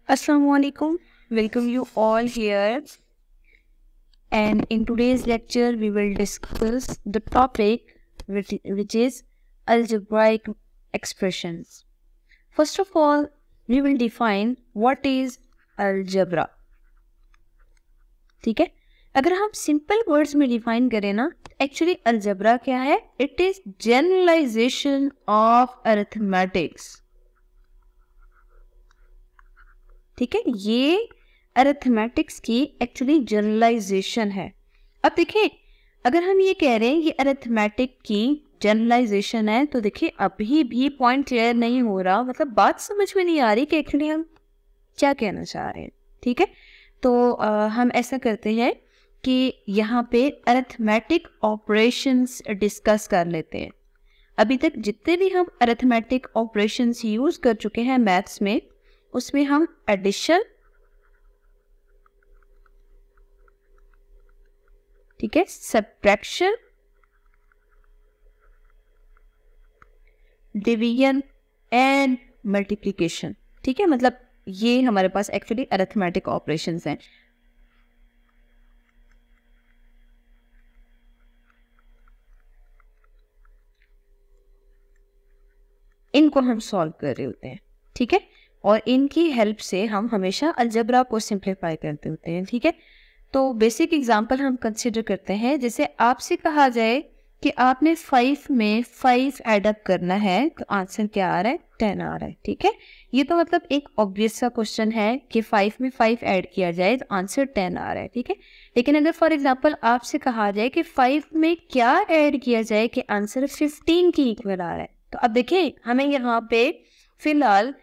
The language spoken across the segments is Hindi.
Assalamualaikum. Welcome you all here. And in today's lecture, we will discuss the topic which is algebraic expressions. First of all, we will define what is algebra. ठीक है, अगर हम सिंपल वर्ड्स में डिफाइन करें ना, एक्चुअली अलजेब्रा क्या है? It is generalisation of arithmetics. ठीक है, ये अरिथमेटिक्स की एक्चुअली जनरलाइजेशन है. अब देखिए, अगर हम ये कह रहे हैं ये अरिथमेटिक की जनरलाइजेशन है, तो देखिए अभी भी पॉइंट क्लियर नहीं हो रहा, मतलब बात समझ में नहीं आ रही कि एक्चुअली हम क्या कहना चाह रहे हैं. ठीक है, तो हम ऐसा करते हैं कि यहाँ पे अरिथमेटिक ऑपरेशंस डिस्कस कर लेते हैं. अभी तक जितने भी हम अरिथमेटिक ऑपरेशंस यूज कर चुके हैं मैथ्स में, उसमें हम एडिशन, ठीक है, सब्ट्रैक्शन, डिवीजन एंड मल्टीप्लिकेशन. ठीक है, मतलब ये हमारे पास एक्चुअली अरिथमेटिक ऑपरेशंस हैं. इनको हम सॉल्व कर रहे होते हैं. ठीक है, और इनकी हेल्प से हम हमेशा अलजेब्रा को सिंप्लीफाई करते होते हैं. ठीक है, तो बेसिक एग्जांपल हम कंसिडर करते हैं. जैसे आपसे कहा जाए कि आपने 5 में 5 ऐड अप करना है, तो आंसर क्या आ रहा है? 10 आ रहा है. ठीक है, ये तो मतलब एक ऑब्वियस सा क्वेश्चन है कि 5 में 5 ऐड किया जाए तो आंसर 10 आ रहा है. ठीक है, लेकिन अगर फॉर एग्जांपल आपसे कहा जाए कि 5 में क्या ऐड किया जाए कि आंसर 15 की इक्वल आ रहा है, तो अब देखिए हमें यहाँ पे फिलहाल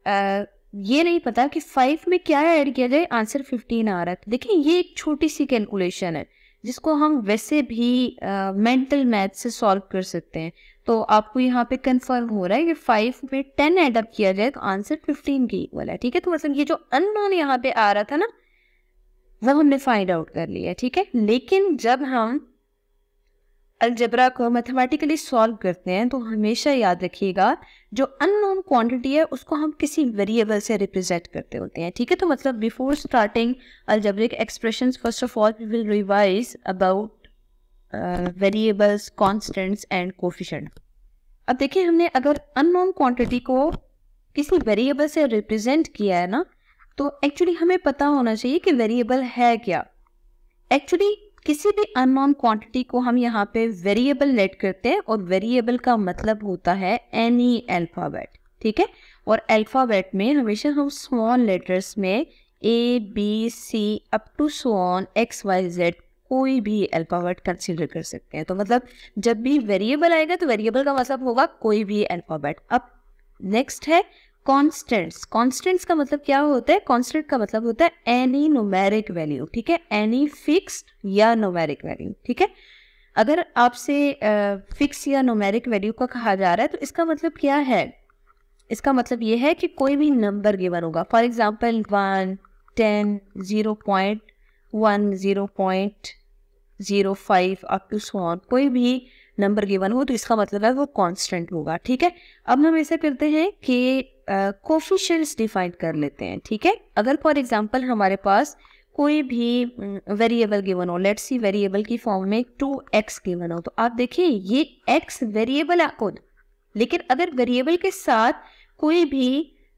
ये नहीं पता कि 5 में क्या ऐड किया जाए, आंसर 15 आ रहा है. तो देखिए ये एक छोटी सी कैलकुलेशन है जिसको हम वैसे भी मेंटल मैथ से सॉल्व कर सकते हैं. तो आपको यहाँ पे कंफर्म हो रहा है कि 5 में 10 ऐड अप किया जाए तो आंसर 15 की इक्वल है. ठीक है, तो मतलब ये जो अननोन यहाँ पे आ रहा था ना, वो हमने फाइंड आउट कर लिया. ठीक है, लेकिन जब हम अलजेब्रा को मैथमेटिकली सॉल्व करते हैं तो हमेशा याद रखिएगा जो अननोन क्वांटिटी है उसको हम किसी वेरिएबल से रिप्रेजेंट करते होते हैं. ठीक है, तो मतलब before starting algebraic expressions, first of all we will revise about variables, constants and coefficient. अब देखिए, हमने अगर अननोन क्वांटिटी को किसी वेरिएबल से रिप्रेजेंट किया है ना, तो एक्चुअली हमें पता होना चाहिए कि वेरिएबल है क्या. एक्चुअली किसी भी अननोन क्वांटिटी को हम यहाँ पे वेरिएबल लेट करते हैं, और वेरिएबल का मतलब होता है एनी अल्फाबेट. ठीक है, और अल्फाबेट में हमेशा हम स्मॉल लेटर्स में A, B, C up to so on X, Y, Z कोई भी अल्फाबेट कंसीडर कर सकते हैं. तो मतलब जब भी वेरिएबल आएगा तो वेरिएबल का मतलब होगा कोई भी अल्फाबेट. अब नेक्स्ट है कॉन्स्टेंट्स. कॉन्स्टेंट्स का मतलब क्या होता है? कॉन्स्टेंट का मतलब होता है एनी न्यूमेरिक वैल्यू. ठीक है, एनी फिक्स्ड या न्यूमेरिक वैल्यू. ठीक है, अगर आपसे फिक्स या न्यूमेरिक वैल्यू का कहा जा रहा है तो इसका मतलब क्या है? इसका मतलब ये है कि कोई भी नंबर गिवन होगा. For example 1, 10, 0.1, 0.05 up to so on, कोई भी नंबर गिवन हो तो इसका मतलब है वो कांस्टेंट होगा. ठीक है, अब हम ऐसा करते हैं कि कोफिशिएंट्स डिफाइन कर लेते हैं. ठीक है, अगर फॉर एग्जांपल हमारे पास कोई भी वेरिएबल गिवन हो, लेट्स सी वेरिएबल की फॉर्म में 2x गिवन हो, तो आप देखिए ये x वेरिएबल है खुद, लेकिन अगर वेरिएबल के साथ कोई भी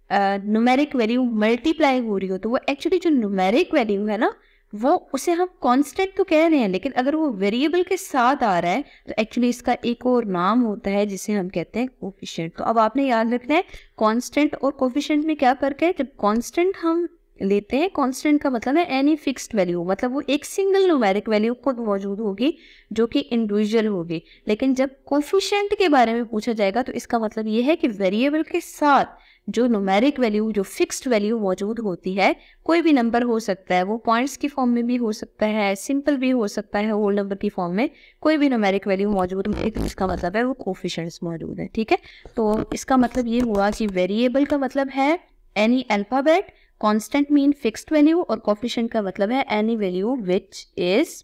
न्यूमेरिक वैल्यू मल्टीप्लाई हो रही हो तो वो एक्चुअली जो न्यूमेरिक वैल्यू है ना, वो उसे हम कांस्टेंट तो कह रहे हैं, लेकिन अगर वो वेरिएबल के साथ आ रहा है तो एक्चुअली इसका एक और नाम होता है जिसे हम कहते हैं कोफिशिएंट. तो अब आपने याद रखना है कांस्टेंट और कोफिशिएंट में क्या फर्क है. जब कांस्टेंट हम लेते हैं, कांस्टेंट का मतलब है एनी फिक्स्ड वैल्यू, मतलब वो एक सिंगल न्यूमेरिक वैल्यू खुद मौजूद होगी जो कि इंडिविजुअल होगी. लेकिन जब कोफिशिएंट के बारे में पूछा जाएगा तो इसका मतलब ये है कि वेरिएबल के साथ जो न्यूमेरिक वैल्यू, जो फिक्स्ड वैल्यू मौजूद होती है, कोई भी नंबर हो सकता है, वो पॉइंट्स की फॉर्म में भी हो सकता है, सिंपल भी हो सकता है, होल नंबर की फॉर्म में कोई भी न्यूमेरिक वैल्यू मौजूद है तो इसका मतलब है वो कोफिशिएंट्स मौजूद है. ठीक है, तो इसका मतलब ये हुआ कि वेरिएबल का मतलब है any alphabet, constant mean fixed value, और कोफिशिएंट का मतलब है any value which is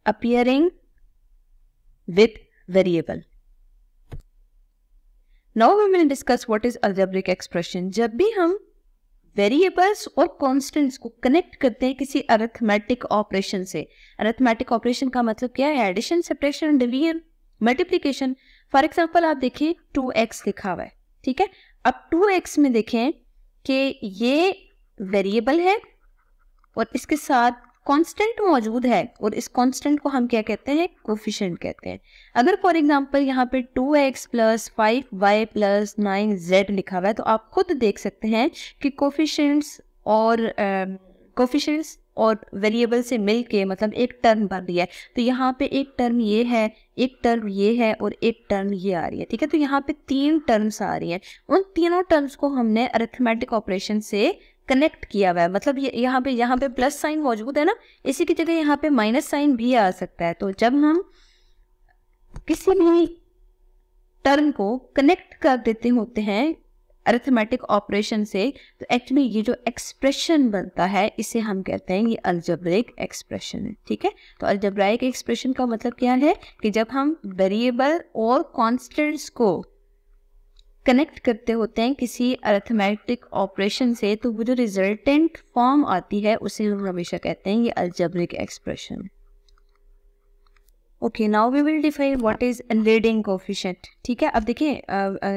appearing with variable. Now we will discuss what is algebraic expression. जब भी हम वेरिएबल्स और कॉन्स्टेंट्स को कनेक्ट करते हैं किसी अरिथमेटिक ऑपरेशन से। अरिथमेटिक ऑपरेशन का मतलब क्या है? Addition, subtraction, division, multiplication. For example आप देखिए 2x लिखा हुआ है, ठीक है। अब 2x में देखें कि ये वेरिएबल है और इसके साथ कांस्टेंट मौजूद है, और इस कांस्टेंट को हम क्या कहते हैं? कोफिशिएंट कहते हैं। अगर फॉर एग्जांपल यहाँ पे 2x plus 5y plus 9z लिखा हुआ है, तो आप खुद देख सकते हैं कि कोफिशिएंट्स और वेरिएबल से मिलके मतलब एक टर्म बन रही है। तो यहाँ पे एक टर्म ये है, एक टर्म ये है और एक टर्म ये आ रही है, ठीक है। तो यहाँ पे 3 टर्म्स आ रही हैं। उन तीनों टर्म्स को हमने अरिथमेटिक ऑपरेशन से कनेक्ट किया हुआ है। मतलब ये यहाँ पे प्लस साइन मौजूद है ना, इसी की जगह यहाँ पे माइनस साइन भी आ सकता है। तो जब हम किसी भी टर्म को कनेक्ट कर देते होते हैं अरिथमेटिक ऑपरेशन से, तो एक्चुअली ये जो एक्सप्रेशन बनता है इसे हम कहते हैं ये अलजेब्रिक एक्सप्रेशन है, ठीक है। तो अलजेब्राइक एक्सप्रेशन का मतलब क्या है कि जब हम वेरिएबल और कॉन्स्टेंट्स को कनेक्ट करते होते हैं किसी अरिथमेटिक ऑपरेशन से, तो वो जो रिजल्टेंट फॉर्म आती है उसे हम हमेशा कहते हैं ये algebraic expression. Okay, now we will define what is leading coefficient, ठीक है। अब देखिए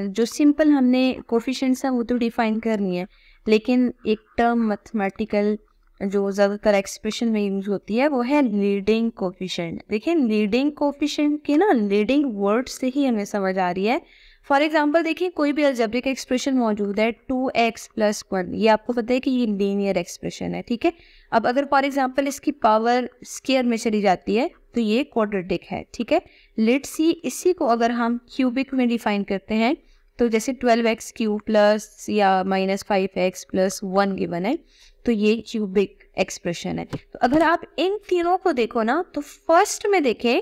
जो सिंपल हमने कोफिशिएंट्स है वो तो डिफाइन करनी है, लेकिन एक टर्म मैथमेटिकल जो ज़्यादातर एक्सप्रेशन में यूज होती है वो है लीडिंग कोफिशिएंट। देखिए लीडिंग कोफिशिएंट की ना लीडिंग वर्ड से ही हमें समझ आ रही है। फॉर एग्जाम्पल देखिए कोई भी अलजेब्रिक एक्सप्रेशन मौजूद है 2x प्लस 1, ये आपको पता है कि ये लीनियर एक्सप्रेशन है, ठीक है। अब अगर फॉर एग्जाम्पल इसकी पावर स्क्वायर में चली जाती है तो ये क्वाड्रेटिक है, ठीक है। लेट्स सी इसी को अगर हम क्यूबिक में डिफाइन करते हैं, तो जैसे 12x क्यूब प्लस या माइनस 5x प्लस 1 गिवन है, तो ये क्यूबिक एक्सप्रेशन है। तो अगर आप इन तीनों को देखो ना, तो फर्स्ट में देखें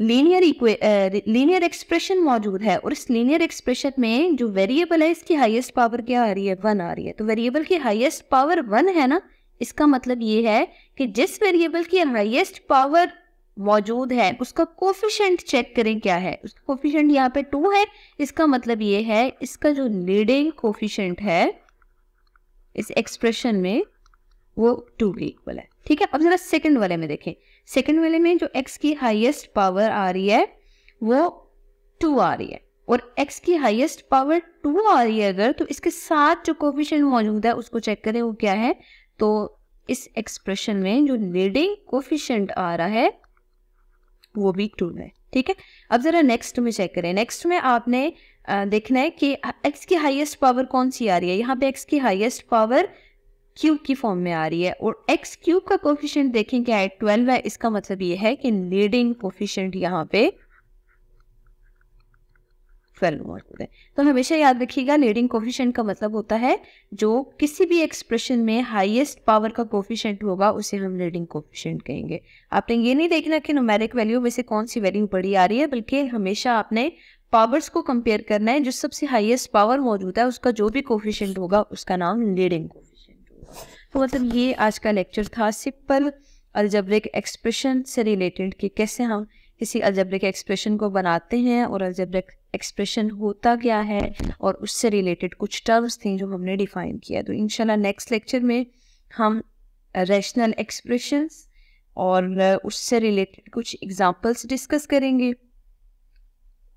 लीनियर एक्सप्रेशन मौजूद है, और इस लीनियर एक्सप्रेशन में जो वेरिएबल है इसकी हाईएस्ट पावर क्या आ रही है? 1 आ रही है। तो वेरिएबल की हाईएस्ट पावर 1 है ना, इसका मतलब ये है कि जिस वेरिएबल की हाईएस्ट पावर मौजूद है उसका कोफिशिएंट चेक करें क्या है। उसका कोफिशिएंट यहाँ पे 2 है, इसका मतलब ये है इसका जो लीडिंग कोफिशिएंट है इस एक्सप्रेशन में वो 2 के इक्वल है, ठीक है। अब जरा सेकंड वाले में देखें, सेकंड वाले में जो x की हाईएस्ट पावर आ रही है वो 2 आ रही है, और x की हाईएस्ट पावर 2 आ रही है अगर, तो इसके साथ जो कोफिशिएंट मौजूद है उसको चेक करें वो क्या है। तो इस एक्सप्रेशन में जो लीडिंग कोफिशिएंट आ रहा है वो भी 2 है, ठीक है। अब जरा नेक्स्ट में चेक करें। नेक्स्ट में आपने देखना है कि x की हाईएस्ट पावर कौन सी आ रही है। यहाँ पे x की हाईएस्ट पावर क्यूब की फॉर्म में आ रही है, और x क्यूब का कोफिशिएंट देखें क्या है? 12 है। इसका मतलब ये है कि लीडिंग कोफिशिएंट यहाँ पे 12 मौजूद है। तो हमेशा याद रखिएगा लीडिंग कोफिशिएंट का मतलब होता है जो किसी भी एक्सप्रेशन में हाईएस्ट पावर का कोफिशिएंट होगा उसे हम लीडिंग कोफिशिएंट कहेंगे। आपने ये नहीं देखना कि न्यूमेरिक वैल्यू में से कौन सी वैल्यू बड़ी आ रही है, बल्कि हमेशा आपने पावर्स को कंपेयर करना है। जो सबसे हाईएस्ट पावर मौजूद है उसका जो भी कोफिशिएंट होगा उसका नाम लीडिंग कोफिशिएंट होगा। तो मतलब ये आज का लेक्चर था सिंपल अलजेब्रिक एक्सप्रेशन से रिलेटेड कि कैसे हम किसी अलजेब्रिक एक्सप्रेशन को बनाते हैं और अलजेब्रिक एक्सप्रेशन होता क्या है, और उससे रिलेटेड कुछ टर्म्स थी जो हमने डिफाइन किया। तो इंशाल्लाह नेक्स्ट लेक्चर में हम रैशनल एक्सप्रेशंस और उससे रिलेटेड कुछ एग्जांपल्स डिस्कस करेंगे,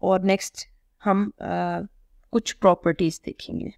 और नेक्स्ट हम कुछ प्रॉपर्टीज देखेंगे।